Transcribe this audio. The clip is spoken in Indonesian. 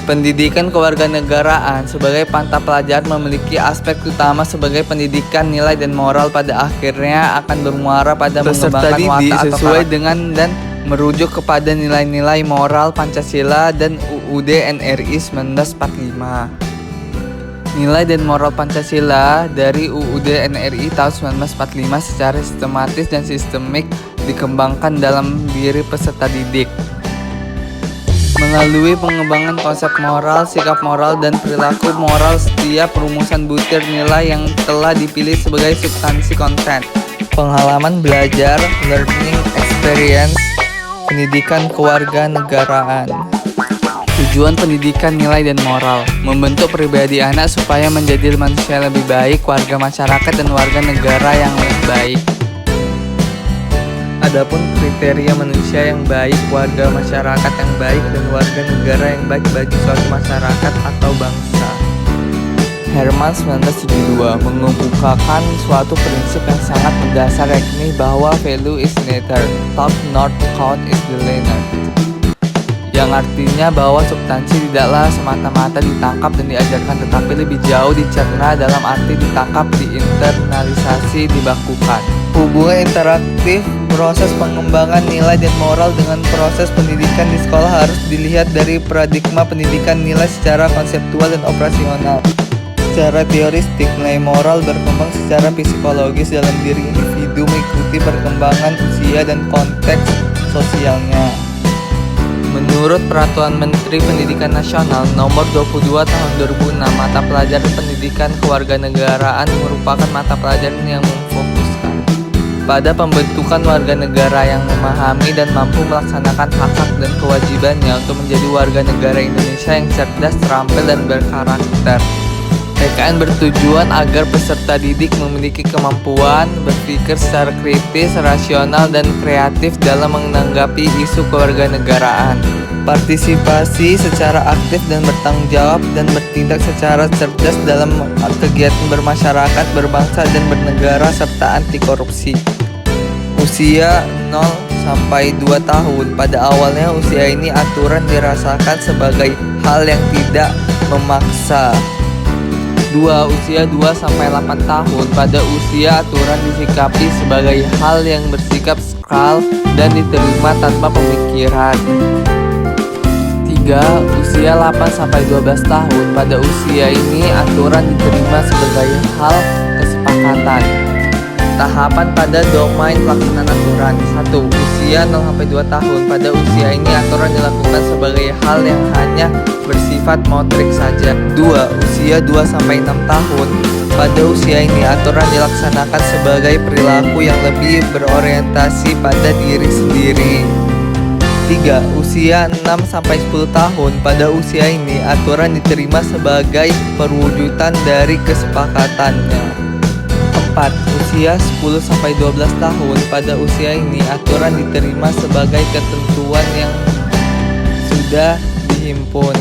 Pendidikan kewarganegaraan sebagai pantang pelajaran memiliki aspek utama sebagai pendidikan nilai dan moral pada akhirnya akan bermuara pada mengembangkan watak sesuai dengan dan merujuk kepada nilai-nilai moral Pancasila dan UUD NRI 1945. Nilai dan moral Pancasila dari UUD NRI tahun 1945 secara sistematis dan sistemik dikembangkan dalam diri peserta didik. Melalui pengembangan konsep moral, sikap moral, dan perilaku moral setiap rumusan butir nilai yang telah dipilih sebagai substansi konten. Pengalaman belajar, learning experience, pendidikan kewarganegaraan. Tujuan pendidikan nilai dan moral, membentuk pribadi anak supaya menjadi manusia lebih baik, warga masyarakat dan warga negara yang lebih baik. Adapun kriteria manusia yang baik, warga masyarakat yang baik, dan warga negara yang baik bagi suatu masyarakat atau bangsa. Herman 1972 mengemukakan suatu prinsip yang sangat mendasar, yakni bahwa value is neither taught nor taught is the learner. Yang artinya bahwa substansi tidaklah semata-mata ditangkap dan diajarkan, tetapi lebih jauh dicerna dalam arti ditangkap, diinternalisasi, dibakukan. Hubungan interaktif proses pengembangan nilai dan moral dengan proses pendidikan di sekolah harus dilihat dari paradigma pendidikan nilai secara konseptual dan operasional. Secara teoristik, nilai moral berkembang secara psikologis dalam diri individu mengikuti perkembangan usia dan konteks sosialnya. Menurut Peraturan Menteri Pendidikan Nasional Nomor 22 Tahun 2006, mata pelajaran pendidikan kewarganegaraan merupakan mata pelajaran yang memfokuskan pada pembentukan warga negara yang memahami dan mampu melaksanakan hak-hak dan kewajibannya untuk menjadi warga negara Indonesia yang cerdas, terampil, dan berkarakter. PKN bertujuan agar peserta didik memiliki kemampuan berpikir secara kritis, rasional, dan kreatif dalam menanggapi isu kewarganegaraan. Partisipasi secara aktif dan bertanggung jawab dan bertindak secara cerdas dalam kegiatan bermasyarakat, berbangsa, dan bernegara, serta anti korupsi. Usia 0 sampai 2 tahun. Pada awalnya usia ini aturan dirasakan sebagai hal yang tidak memaksa. 2. Usia 2 sampai 8 tahun. Pada usia aturan disikapi sebagai hal yang bersikap sakral dan diterima tanpa pemikiran. 3. Usia 8 sampai 12 tahun. Pada usia ini aturan diterima sebagai hal kesepakatan. Tahapan pada domain pelaksanaan aturan. 1. Usia 0 sampai 2 tahun. Pada usia ini aturan dilakukan sebagai hal yang hanya bersifat motrik saja. 2. Usia 2 sampai 6 tahun. Pada usia ini aturan dilaksanakan sebagai perilaku yang lebih berorientasi pada diri sendiri. 3. Usia 6 sampai 10 tahun. Pada usia ini aturan diterima sebagai perwujudan dari kesepakatannya. 4. Usia 10 sampai 12 tahun. Pada usia ini aturan diterima sebagai ketentuan yang sudah dihimpun.